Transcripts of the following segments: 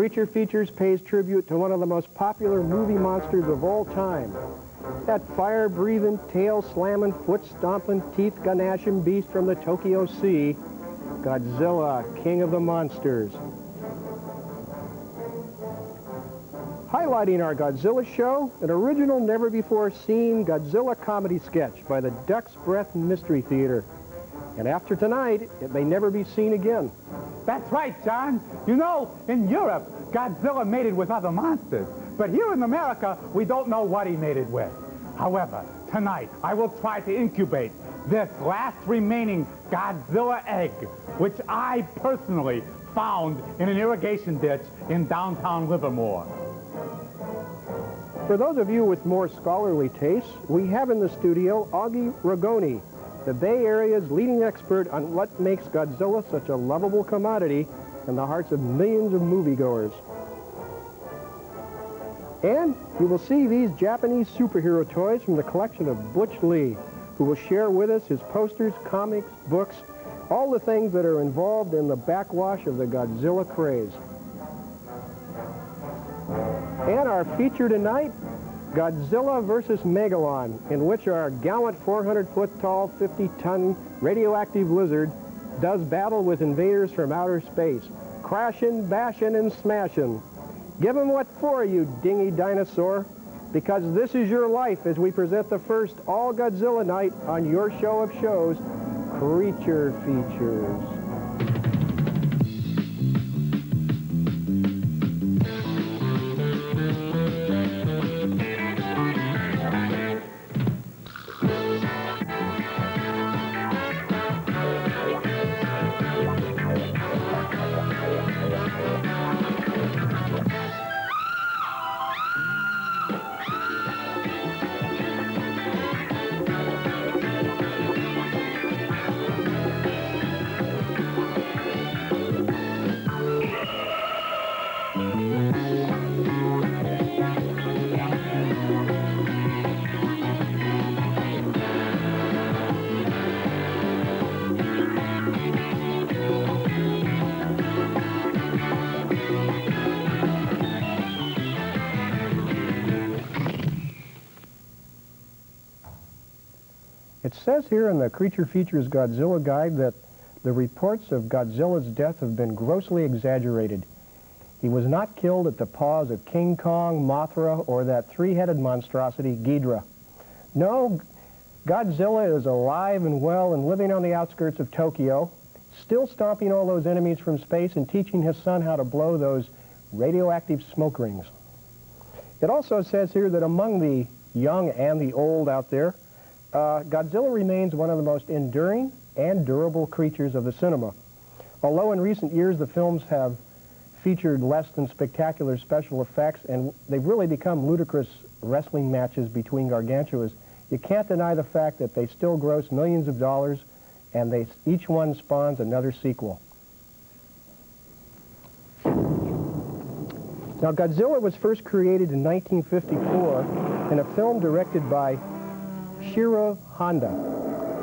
Creature Features pays tribute to one of the most popular movie monsters of all time. That fire-breathing, tail-slamming, foot-stomping, teeth-gnashing beast from the Tokyo Sea, Godzilla, King of the Monsters. Highlighting our Godzilla show, an original, never-before-seen Godzilla comedy sketch by the Duck's Breath Mystery Theater. And after tonight, it may never be seen again. That's right, John. You know, in Europe, Godzilla mated with other monsters. But here in America, we don't know what he mated with. However, tonight, I will try to incubate this last remaining Godzilla egg, which I personally found in an irrigation ditch in downtown Livermore. For those of you with more scholarly tastes, we have in the studio Augie Ragone, the Bay Area's leading expert on what makes Godzilla such a lovable commodity in the hearts of millions of moviegoers. And you will see these Japanese superhero toys from the collection of Butch, who will share with us his posters, comics, books, all the things that are involved in the backwash of the Godzilla craze. And our feature tonight, Godzilla versus Megalon, in which our gallant 400-foot-tall, 50-ton radioactive lizard does battle with invaders from outer space, crashing, bashing, and smashing. Give 'em what for, you dingy dinosaur, because this is your life as we present the first all Godzilla night on your show of shows, Creature Features. It says here in the Creature Features Godzilla Guide that the reports of Godzilla's death have been grossly exaggerated. He was not killed at the paws of King Kong, Mothra, or that three-headed monstrosity, Ghidorah. No, Godzilla is alive and well and living on the outskirts of Tokyo, still stomping all those enemies from space and teaching his son how to blow those radioactive smoke rings. It also says here that among the young and the old out there, Godzilla remains one of the most enduring and durable creatures of the cinema. Although in recent years the films have featured less than spectacular special effects and they've really become ludicrous wrestling matches between gargantuas, you can't deny the fact that they still gross millions of dollars and each one spawns another sequel. Now, Godzilla was first created in 1954 in a film directed by Shiro Honda.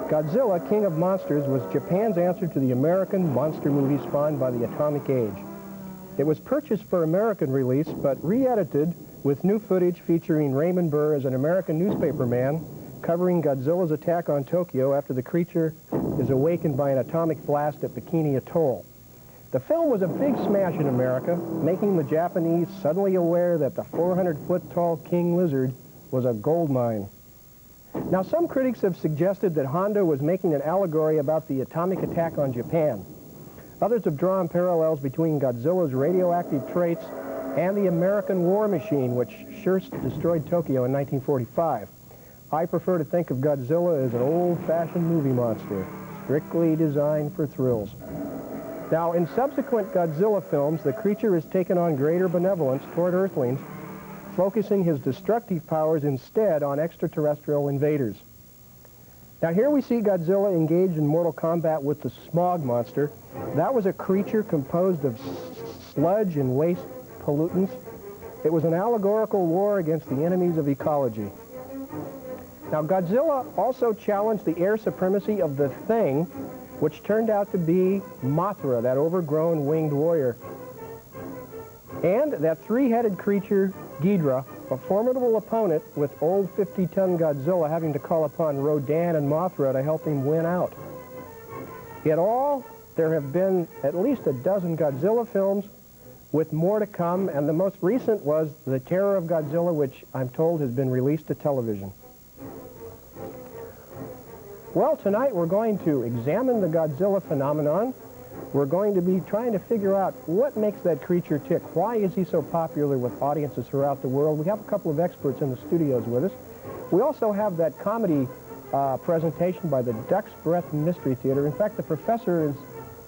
Godzilla, King of Monsters, was Japan's answer to the American monster movie spawned by the Atomic Age. It was purchased for American release, but re-edited with new footage featuring Raymond Burr as an American newspaperman covering Godzilla's attack on Tokyo after the creature is awakened by an atomic blast at Bikini Atoll. The film was a big smash in America, making the Japanese suddenly aware that the 400-foot-tall king lizard was a gold mine. Now, some critics have suggested that Honda was making an allegory about the atomic attack on Japan. Others have drawn parallels between Godzilla's radioactive traits and the American war machine, which sure destroyed Tokyo in 1945. I prefer to think of Godzilla as an old-fashioned movie monster, strictly designed for thrills. Now, in subsequent Godzilla films, the creature has taken on greater benevolence toward Earthlings, focusing his destructive powers instead on extraterrestrial invaders. Now, here we see Godzilla engaged in mortal combat with the Smog Monster. That was a creature composed of sludge and waste pollutants. It was an allegorical war against the enemies of ecology. Now, Godzilla also challenged the air supremacy of the Thing, which turned out to be Mothra, that overgrown winged warrior. And that three-headed creature, Ghidorah, a formidable opponent with old 50-ton Godzilla having to call upon Rodan and Mothra to help him win out. In all, there have been at least a dozen Godzilla films, with more to come, and the most recent was The Terror of Godzilla, which I'm told has been released to television. Well, tonight we're going to examine the Godzilla phenomenon. We're going to be trying to figure out what makes that creature tick. Why is he so popular with audiences throughout the world? We have a couple of experts in the studios with us. We also have that comedy presentation by the Duck's Breath Mystery Theater. In fact, the professor is...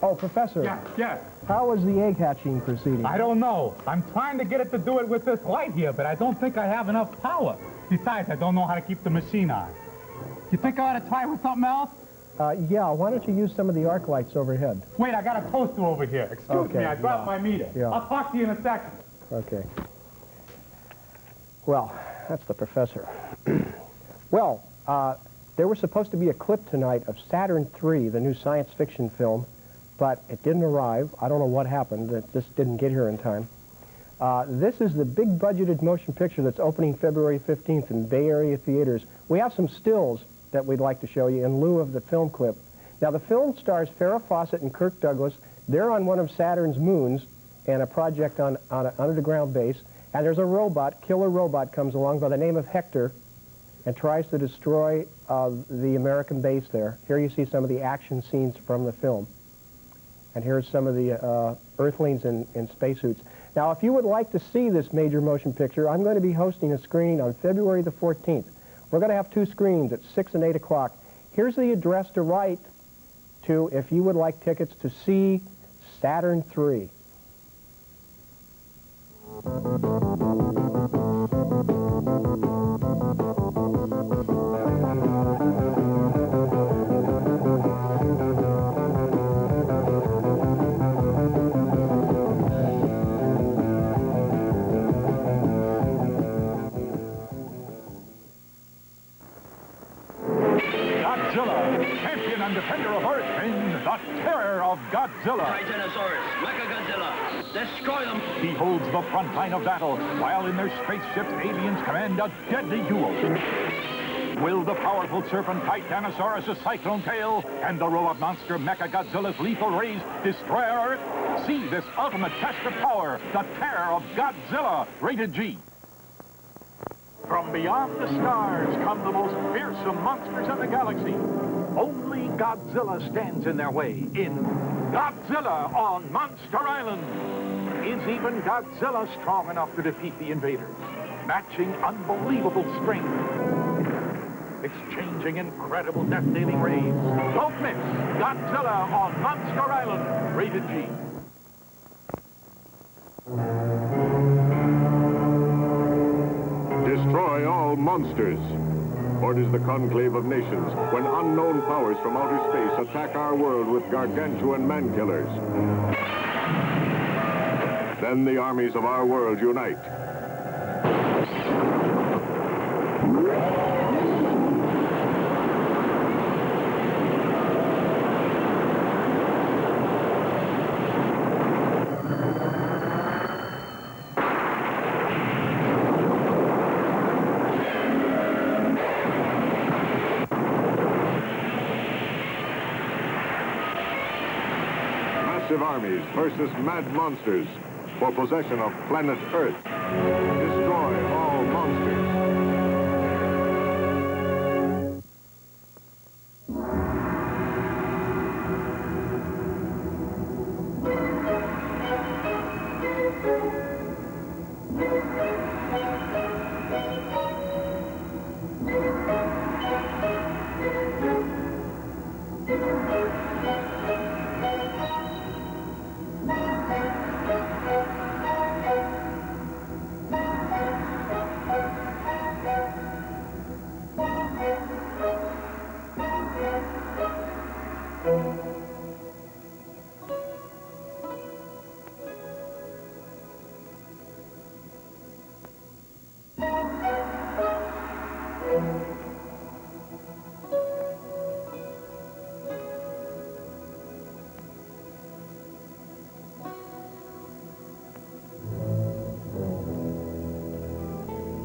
Oh, Professor. Yeah. How is the egg hatching proceeding? I don't know. I'm trying to get it to do it with this light here, but I don't think I have enough power. Besides, I don't know how to keep the machine on. You think I ought to try with something else? Yeah, why don't you use some of the arc lights overhead? Wait, I got a toaster over here. Excuse me, I dropped my meter. Yeah. I'll talk to you in a second. Okay. Well, that's the professor. Well, there was supposed to be a clip tonight of Saturn III, the new science fiction film, but it didn't arrive. I don't know what happened. It just didn't get here in time. This is the big-budgeted motion picture that's opening February 15th in Bay Area theaters. We have some stills that we'd like to show you in lieu of the film clip. Now, the film stars Farrah Fawcett and Kirk Douglas. They're on one of Saturn's moons and a project on an underground base. And there's a robot, killer robot, comes along by the name of Hector and tries to destroy the American base there. Here you see some of the action scenes from the film. And here's some of the Earthlings in spacesuits. Now, if you would like to see this major motion picture, I'm going to be hosting a screening on February the 14th. We're going to have two screens at 6 and 8 o'clock. Here's the address to write to if you would like tickets to see Saturn III. Godzilla, champion and defender of Earth in The Terror of Godzilla. Titanosaurus, Mechagodzilla, destroy them! He holds the front line of battle, while in their spaceships, aliens command a deadly duel. Will the powerful serpent Titanosaurus' cyclone tail and the robot monster Mechagodzilla's lethal rays destroy our Earth? See this ultimate test of power, The Terror of Godzilla, rated G. From beyond the stars come the most fearsome monsters in the galaxy. Only Godzilla stands in their way in Godzilla on Monster Island. Is even Godzilla strong enough to defeat the invaders? Matching unbelievable strength. Exchanging incredible death-dealing rays. Don't miss Godzilla on Monster Island, rated G. Destroy all monsters. Orders the conclave of nations when unknown powers from outer space attack our world with gargantuan man-killers. Then the armies of our world unite. Massive armies versus mad monsters for possession of planet Earth. Destroy all monsters.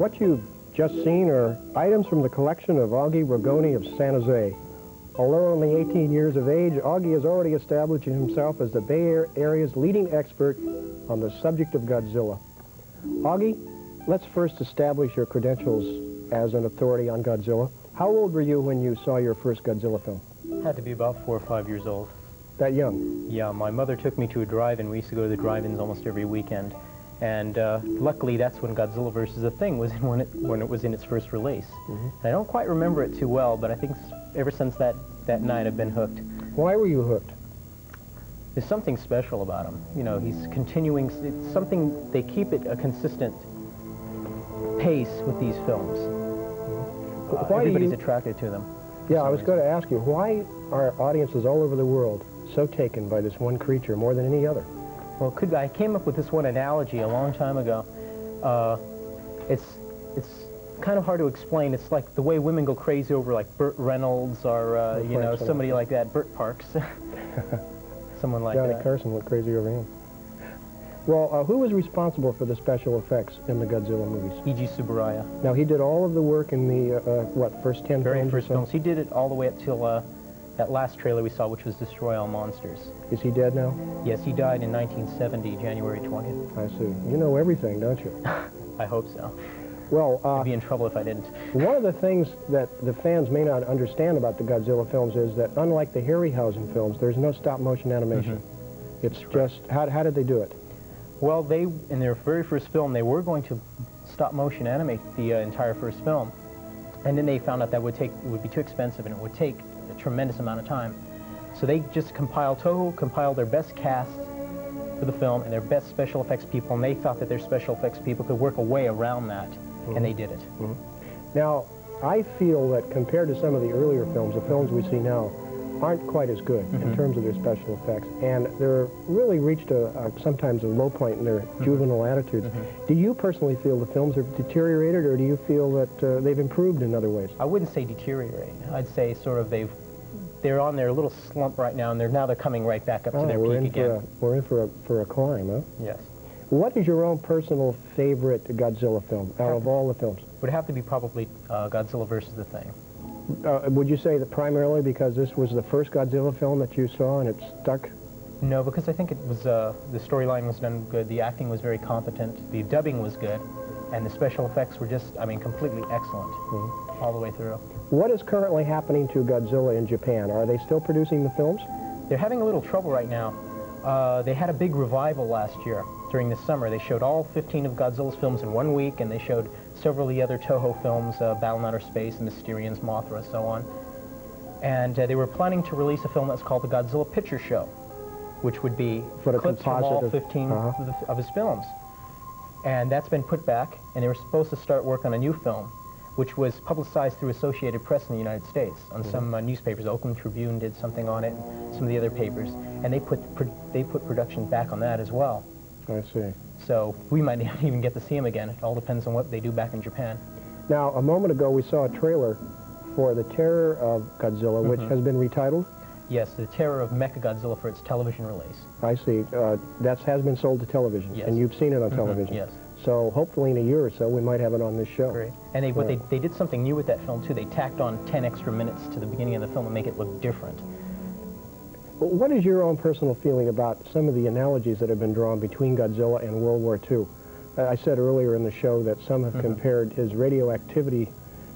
What you've just seen are items from the collection of Augie Ragone of San Jose. Although only 18 years of age, Augie has already established himself as the Bay Area's leading expert on the subject of Godzilla. Augie, let's first establish your credentials as an authority on Godzilla. How old were you when you saw your first Godzilla film? Had to be about 4 or 5 years old. That young? Yeah, my mother took me to a drive-in. We used to go to the drive-ins almost every weekend. And luckily, that's when Godzilla vs. a Thing was when it was in its first release. And I don't quite remember it too well, but I think ever since that night I've been hooked. Why were you hooked? There's something special about him. You know, he's continuing, it's something, they keep it a consistent pace with these films. Everybody's attracted to them. Yeah, I was going to ask you, why are audiences all over the world so taken by this one creature more than any other? Well, I came up with this one analogy a long time ago. It's kind of hard to explain. It's like the way women go crazy over like Burt Reynolds or, you know, somebody like that, Burt Parks. Someone like that. Johnny Carson went crazy over him. Well, who was responsible for the special effects in the Godzilla movies? E.G. Tsuburaya. Now, he did all of the work in the, first 10 Very films? first films. He did it all the way up till that last trailer we saw, which was Destroy All Monsters. Is he dead now? Yes, he died in 1970, January 20th. I see. You know everything, don't you? I hope so. Well, I'd be in trouble if I didn't. one of the things that the fans may not understand about the Godzilla films is that, unlike the Harryhausen films, there's no stop-motion animation. It's just, how did they do it? Well, they, in their very first film, they were going to stop-motion animate the entire first film. And then they found out that it would be too expensive and it would take a tremendous amount of time. So they just Toho compiled their best cast for the film and their best special effects people, and they thought that their special effects people could work a way around that, and they did it. Now, I feel that compared to some of the earlier films, the films we see now aren't quite as good in terms of their special effects, and they're really reached sometimes a low point in their juvenile attitudes. Do you personally feel the films have deteriorated, or do you feel that they've improved in other ways? I wouldn't say deteriorating. I'd say sort of they're on their little slump right now, and they're coming right back up to their peak again. We're in for a climb, huh? Yes. What is your own personal favorite Godzilla film out of all the films? Would have to be probably Godzilla vs. the Thing. Would you say that primarily because this was the first Godzilla film that you saw and it stuck? No, because I think it was the storyline was done good, the acting was very competent, the dubbing was good, and the special effects were just, I mean, completely excellent all the way through. What is currently happening to Godzilla in Japan? Are they still producing the films? They're having a little trouble right now. They had a big revival last year during the summer. They showed all 15 of Godzilla's films in 1 week, and they showed several of the other Toho films, Battle in Outer Space, Mysterians, Mothra, so on. And they were planning to release a film that's called the Godzilla Picture Show, which would be clips from all 15 of his films. And that's been put back, and they were supposed to start work on a new film, which was publicized through Associated Press in the United States. On some newspapers, Oakland Tribune did something on it, and some of the other papers, and they put production back on that as well. I see. So we might not even get to see him again. It all depends on what they do back in Japan. Now, a moment ago, we saw a trailer for The Terror of Godzilla, which has been retitled? Yes, The Terror of Mechagodzilla for its television release. I see. That has been sold to television, and you've seen it on television. Yes. So hopefully in a year or so, we might have it on this show. Great. And they did something new with that film, too. They tacked on 10 extra minutes to the beginning of the film to make it look different. What is your own personal feeling about some of the analogies that have been drawn between Godzilla and World War II? I said earlier in the show that some have compared his radioactivity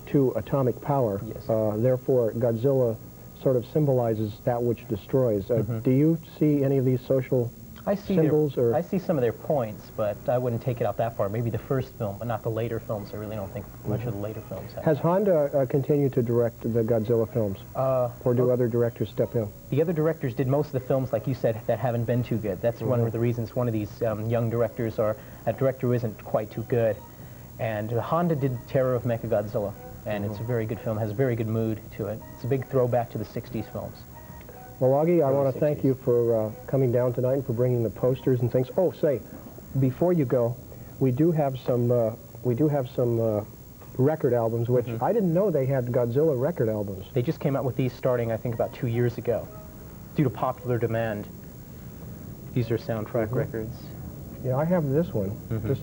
to atomic power. Yes. Therefore, Godzilla sort of symbolizes that which destroys. Do you see any of these social symbols? I see some of their points, but I wouldn't take it out that far. Maybe the first film, but not the later films. I really don't think much of the later films have. Has Honda continued to direct the Godzilla films? Or do other directors step in? The other directors did most of the films, like you said, that haven't been too good. That's one of the reasons one of these young directors, or a director who isn't quite too good. And Honda did Terror of Mechagodzilla, and it's a very good film, has a very good mood to it. It's a big throwback to the 60s films. Well, Augie, I want to thank you for coming down tonight and for bringing the posters and things. Oh, say, before you go, we do have some record albums, which I didn't know they had Godzilla record albums. They just came out with these starting, I think, about 2 years ago, due to popular demand. These are soundtrack records Yeah, I have this one,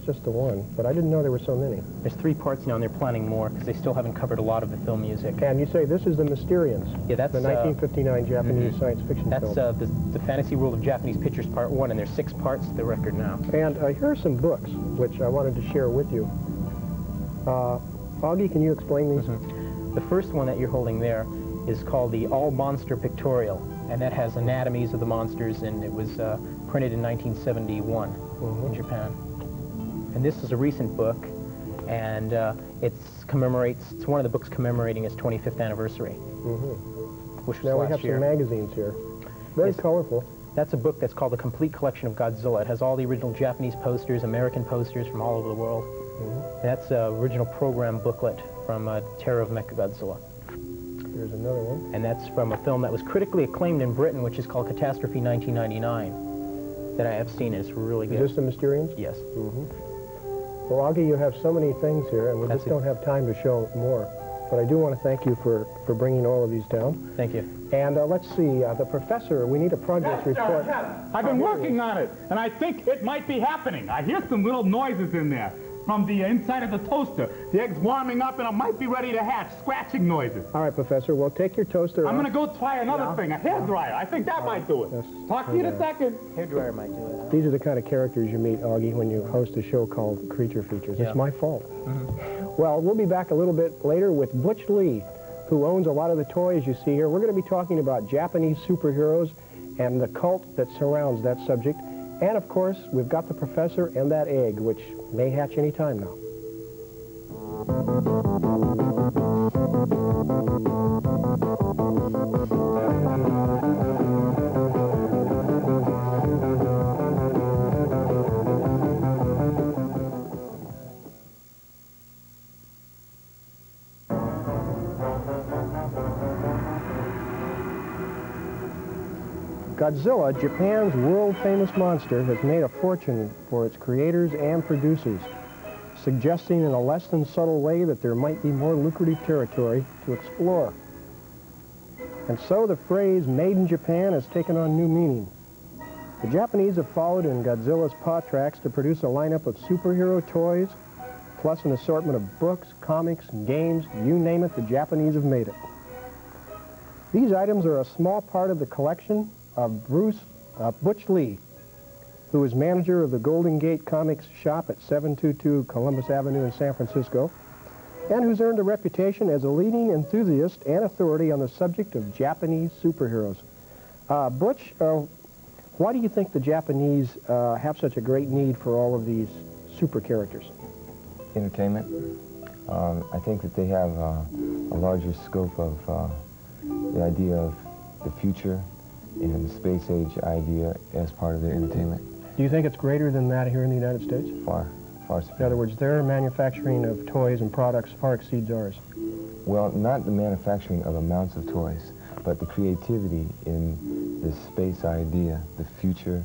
just the one, but I didn't know there were so many. There's 3 parts now, and they're planning more because they still haven't covered a lot of the film music. And you say this is the Mysterians, Yeah, that's the 1959 Japanese science fiction that's film. the Fantasy World of Japanese Pictures Part 1, and there's 6 parts to the record now. And here are some books which I wanted to share with you. Augie, can you explain these? The first one that you're holding there is called the All Monster Pictorial, and that has anatomies of the monsters, and it was printed in 1971 in Japan. And this is a recent book, and it's one of the books commemorating its 25th anniversary, which was Now we last have year. some magazines here. Very colorful. That's a book that's called The Complete Collection of Godzilla. It has all the original Japanese posters, American posters from all over the world. And that's an original program booklet from Terror of Mechagodzilla. Here's another one. And that's from a film that was critically acclaimed in Britain, which is called Catastrophe 1999, that I have seen. It's really good. Is this the Mysterians? Yes. Well, Augie, you have so many things here, and we That's just don't have time to show more. But I do want to thank you for bringing all of these down. Thank you. And let's see, the professor, we need a progress report. I've been working on it, and I think it might be happening. I hear some little noises in there from the inside of the toaster. The egg's warming up, and it might be ready to hatch. Scratching noises. All right, Professor, we'll take your toaster I'm off. going to go try another thing, a hairdryer. I think that might do it. Yes. Talk to you in a second. Hairdryer might do it. These are the kind of characters you meet, Augie, when you host a show called Creature Features. Yeah. It's my fault. Well, we'll be back a little bit later with Butch Lee, who owns a lot of the toys you see here. We're going to be talking about Japanese superheroes and the cult that surrounds that subject. And, of course, we've got the professor and that egg, which may hatch any time now. Godzilla, Japan's world-famous monster, has made a fortune for its creators and producers, suggesting in a less than subtle way that there might be more lucrative territory to explore. And so the phrase "made in Japan" has taken on new meaning. The Japanese have followed in Godzilla's paw tracks to produce a lineup of superhero toys, plus an assortment of books, comics, games, you name it, the Japanese have made it. These items are a small part of the collection of Butch Lee, who is manager of the Golden Gate Comics shop at 722 Columbus Avenue in San Francisco, and who's earned a reputation as a leading enthusiast and authority on the subject of Japanese superheroes. Butch, why do you think the Japanese have such a great need for all of these super characters? Entertainment. I think that they have a larger scope of the idea of the future and the space age idea as part of their entertainment. Do you think it's greater than that here in the United States? Far superior. In other words, their manufacturing of toys and products far exceeds ours. Well, not the manufacturing of amounts of toys, but the creativity in the space idea, the future,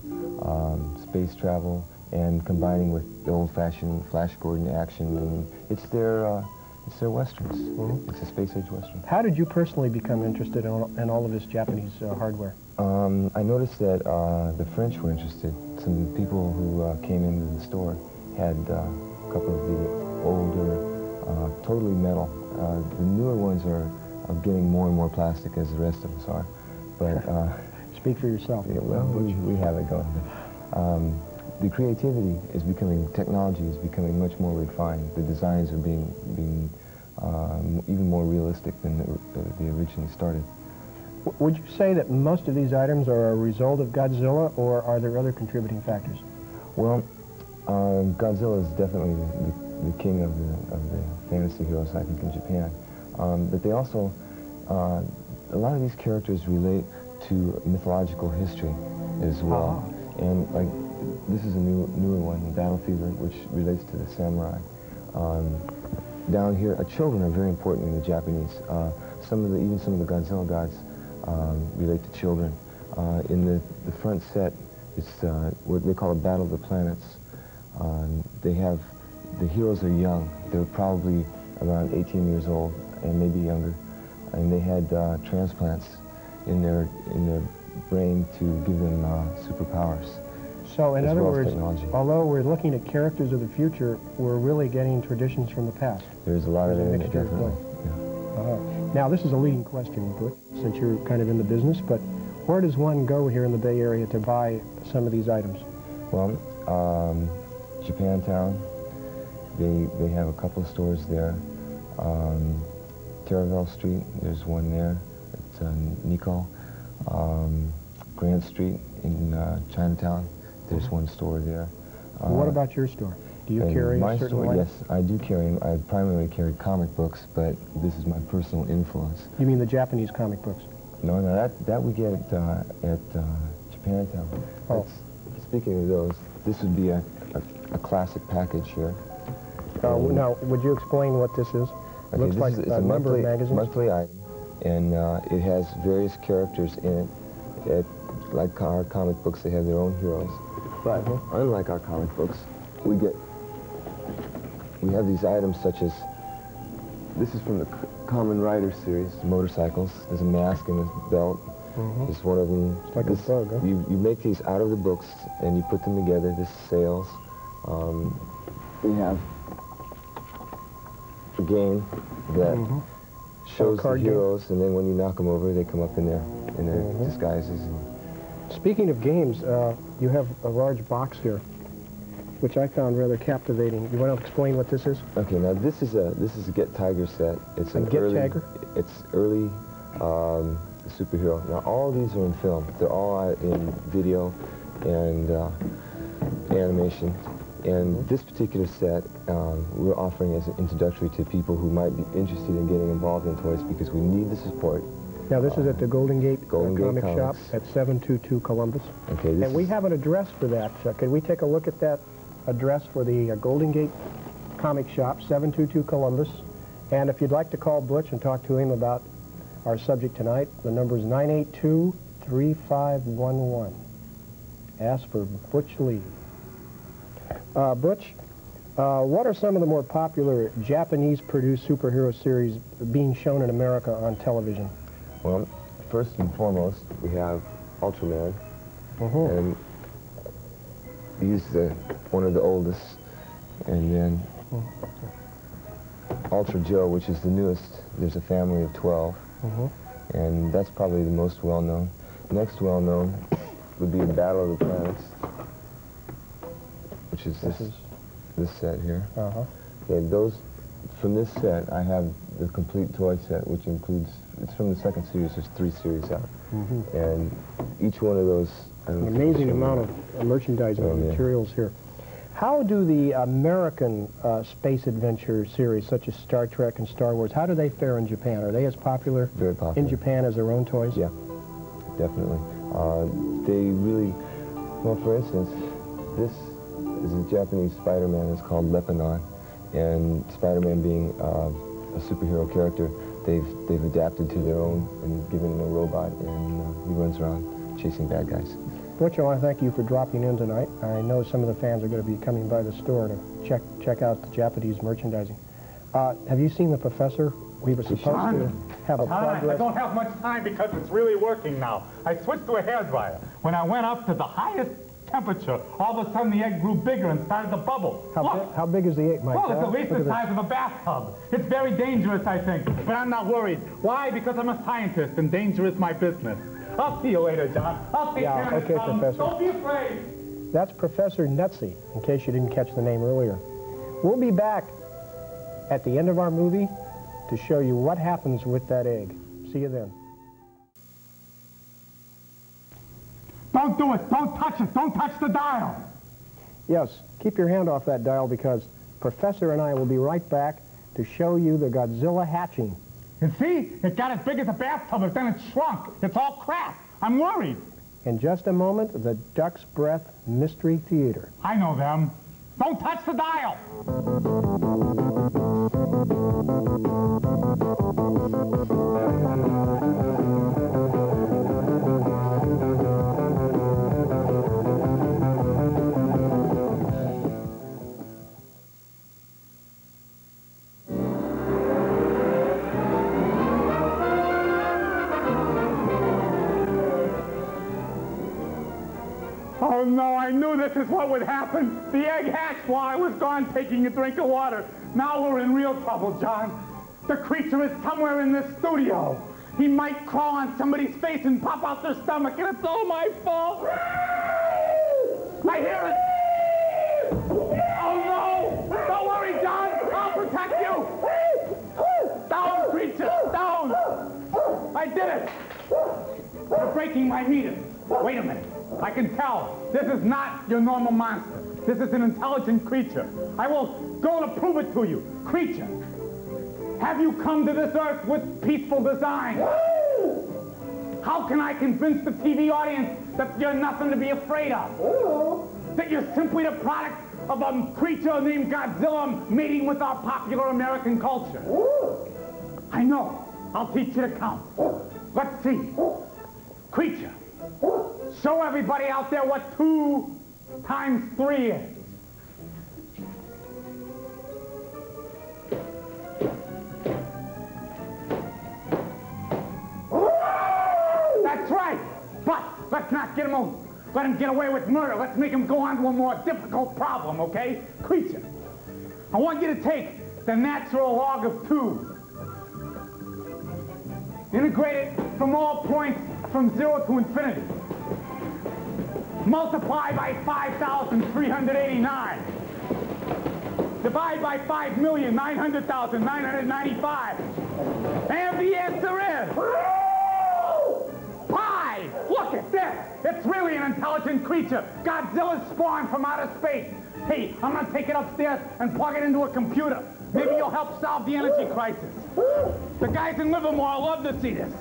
space travel, and combining with the old-fashioned Flash Gordon action. I mean, it's their westerns. It's a space age western. How did you personally become interested in all of this Japanese hardware? I noticed that the French were interested. Some people who came into the store had a couple of the older, totally metal. The newer ones are getting more and more plastic, as the rest of us are. But Speak for yourself. Yeah, well, we have it going. The creativity is becoming, technology is becoming much more refined. The designs are being even more realistic than they originally started. Would you say that most of these items are a result of Godzilla, or are there other contributing factors? Well, Godzilla is definitely the king of the fantasy heroes, I think, in Japan. But they also, a lot of these characters relate to mythological history as well. And like, this is a newer one, Battle Fever, which relates to the samurai. Down here, children are very important in the Japanese. Even some of the Godzilla gods relate to children. In the front set, it's what they call a Battle of the Planets. The heroes are young. They're probably around 18 years old and maybe younger, and they had transplants in their brain to give them superpowers. So in as other well as words, technology. although we're looking at characters of the future, we're really getting traditions from the past. There's a lot of it in it, mixture of definitely. both. Now, this is a leading question, Butch, since you're kind of in the business, but where does one go here in the Bay Area to buy some of these items? Well, Japantown, they have a couple of stores there. Terraville Street, there's one there. It's Nico. Grant Street in Chinatown, there's one store there. What about your store? Do you in carry my a certain store? line? Yes, I do carry. I primarily carry comic books, but this is my personal influence. You mean the Japanese comic books? No, that we get at Japantown. Oh. Speaking of those, this would be a classic package here. Now, would you explain what this is? It looks like it's a number of magazines. monthly item, and it has various characters in it. Like our comic books, they have their own heroes. But unlike our comic books, we have these items such as, this is from the Common Rider series, motorcycles. There's a mask and a belt. There's one of them. It's like a bug, huh? You make these out of the books and you put them together. This is sales. We have a game that shows the heroes, and then when you knock them over, they come up in their disguises. Speaking of games, you have a large box here, which I found rather captivating. You want to explain what this is? Okay, now this is a Get Tiger set. It's an Get Tiger? It's early superhero. Now all these are in film. They're all in video and animation. And this particular set, we're offering as an introductory to people who might be interested in getting involved in toys, because we need the support. Now, this is at the Golden Gate Comic Shop Comics. at 722 Columbus. Okay, And we have an address for that. Can we take a look at that address for the Golden Gate Comic Shop, 722 Columbus? And if you'd like to call Butch and talk to him about our subject tonight, the number is 982-3511. Ask for Butch Lee. Butch, what are some of the more popular Japanese-produced superhero series being shown in America on television? Well, first and foremost, we have Ultraman, and he's one of the oldest, and then Ultra Joe, which is the newest. There's a family of 12, and that's probably the most well-known. Next well-known would be the Battle of the Planets, which is this set here. Okay, from this set, I have the complete toy set, which includes, it's from the second series, there's 3 series out. And each one of those... An amazing amount of merchandising materials here. How do the American space adventure series, such as Star Trek and Star Wars, how do they fare in Japan? Are they as popular, Very popular in Japan as their own toys? Yeah, definitely. They really, well, for instance, this is a Japanese Spider-Man. It's called Lebanon, and Spider-Man being a superhero character, they've adapted to their own and given him a robot, and he runs around chasing bad guys. Butch, I want to thank you for dropping in tonight. I know some of the fans are going to be coming by the store to check out the Japanese merchandising. Have you seen the Professor? We were supposed to have a progress. I don't have much time because it's really working now. I switched to a hairdryer. When I went up to the highest temperature, all of a sudden the egg grew bigger and started to bubble. How big is the egg, Mike? Well, it's at least the size of a bathtub. It's very dangerous, I think, but I'm not worried. Why? Because I'm a scientist, and danger is my business. I'll see you later, John. I'll take care of okay, Professor. Don't be afraid. That's Professor Nutsy, in case you didn't catch the name earlier. We'll be back at the end of our movie to show you what happens with that egg. See you then. Don't do it. Don't touch it. Don't touch the dial. Yes, keep your hand off that dial, because Professor and I will be right back to show you the Godzilla hatching. You see? It got as big as a bathtub, but then it shrunk. It's all crap. I'm worried. In just a moment, the Duck's Breath Mystery Theater. I know them. Don't touch the dial. Oh, no, I knew this is what would happen. The egg hatched while I was gone taking a drink of water. Now we're in real trouble, John. The creature is somewhere in this studio. He might crawl on somebody's face and pop out their stomach, and it's all my fault. I hear it. Oh, no. Don't worry, John. I'll protect you. Down, creature. Down. I did it. You're breaking my meter. Wait a minute. I can tell. This is not your normal monster. This is an intelligent creature. I will go to prove it to you. Creature, have you come to this earth with peaceful design? How can I convince the TV audience that you're nothing to be afraid of? That you're simply the product of a creature named Godzilla mating with our popular American culture? I know. I'll teach you to count. Let's see. Creature, show everybody out there what 2 times 3 is. That's right. But let's not let him get away with murder. Let's make him go on to a more difficult problem, okay? Creature, I want you to take the natural log of 2. Integrate it from all points from 0 to infinity. Multiply by 5,389. Divide by 5,900,995. And the answer is... pi! Look at this! It's really an intelligent creature. Godzilla's spawned from outer space. Hey, I'm gonna take it upstairs and plug it into a computer. Maybe you'll help solve the energy crisis. The guys in Livermore love to see this.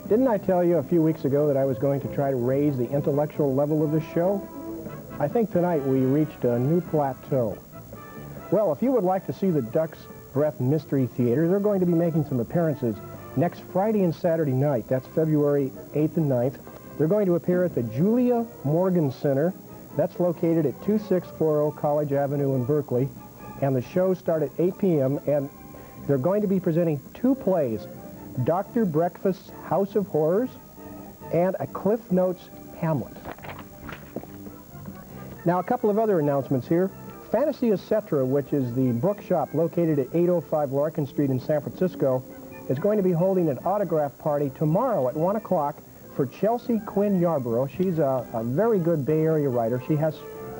Didn't I tell you a few weeks ago that I was going to try to raise the intellectual level of this show? I think tonight we reached a new plateau. Well, if you would like to see the Duck's Breath Mystery Theater, they're going to be making some appearances next Friday and Saturday night. That's February 8th and 9th. They're going to appear at the Julia Morgan Center. That's located at 2640 College Avenue in Berkeley. And the shows start at 8 p.m. And they're going to be presenting 2 plays, Dr. Breakfast's House of Horrors and a Cliff Notes Hamlet. Now, a couple of other announcements here. Fantasy Etc., which is the bookshop located at 805 Larkin Street in San Francisco, is going to be holding an autograph party tomorrow at 1 o'clock for Chelsea Quinn Yarborough. She's a very good Bay Area writer. She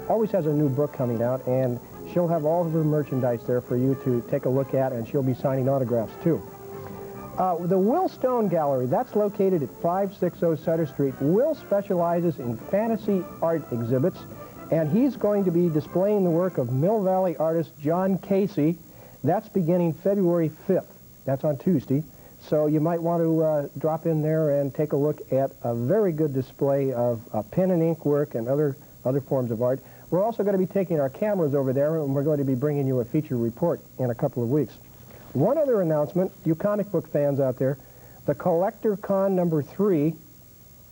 always has a new book coming out, and she'll have all of her merchandise there for you to take a look at, and she'll be signing autographs too. The Will Stone Gallery, that's located at 560 Sutter Street. Will specializes in fantasy art exhibits, and he's going to be displaying the work of Mill Valley artist John Casey. That's beginning February 5th. That's on Tuesday. So you might want to drop in there and take a look at a very good display of pen and ink work and other forms of art. We're also going to be taking our cameras over there, and we're going to be bringing you a feature report in a couple of weeks. One other announcement, you comic book fans out there, the Collector Con #3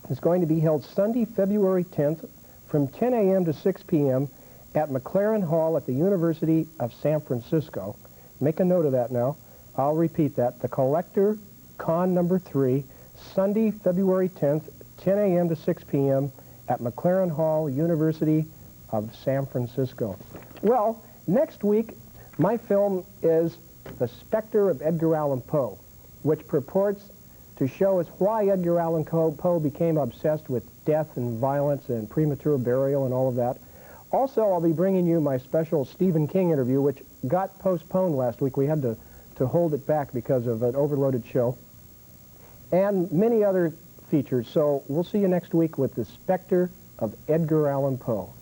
is going to be held Sunday, February 10th from 10 a.m. to 6 p.m. at McLaren Hall at the University of San Francisco. Make a note of that now. I'll repeat that. The Collector Con #3, Sunday, February 10th, 10 a.m. to 6 p.m. at McLaren Hall, University of San Francisco. Well, next week, my film is The Spectre of Edgar Allan Poe, which purports to show us why Edgar Allan Poe became obsessed with death and violence and premature burial and all of that. Also, I'll be bringing you my special Stephen King interview, which got postponed last week. We had to hold it back because of an overloaded show, and many other features. So we'll see you next week with The Spectre of Edgar Allan Poe.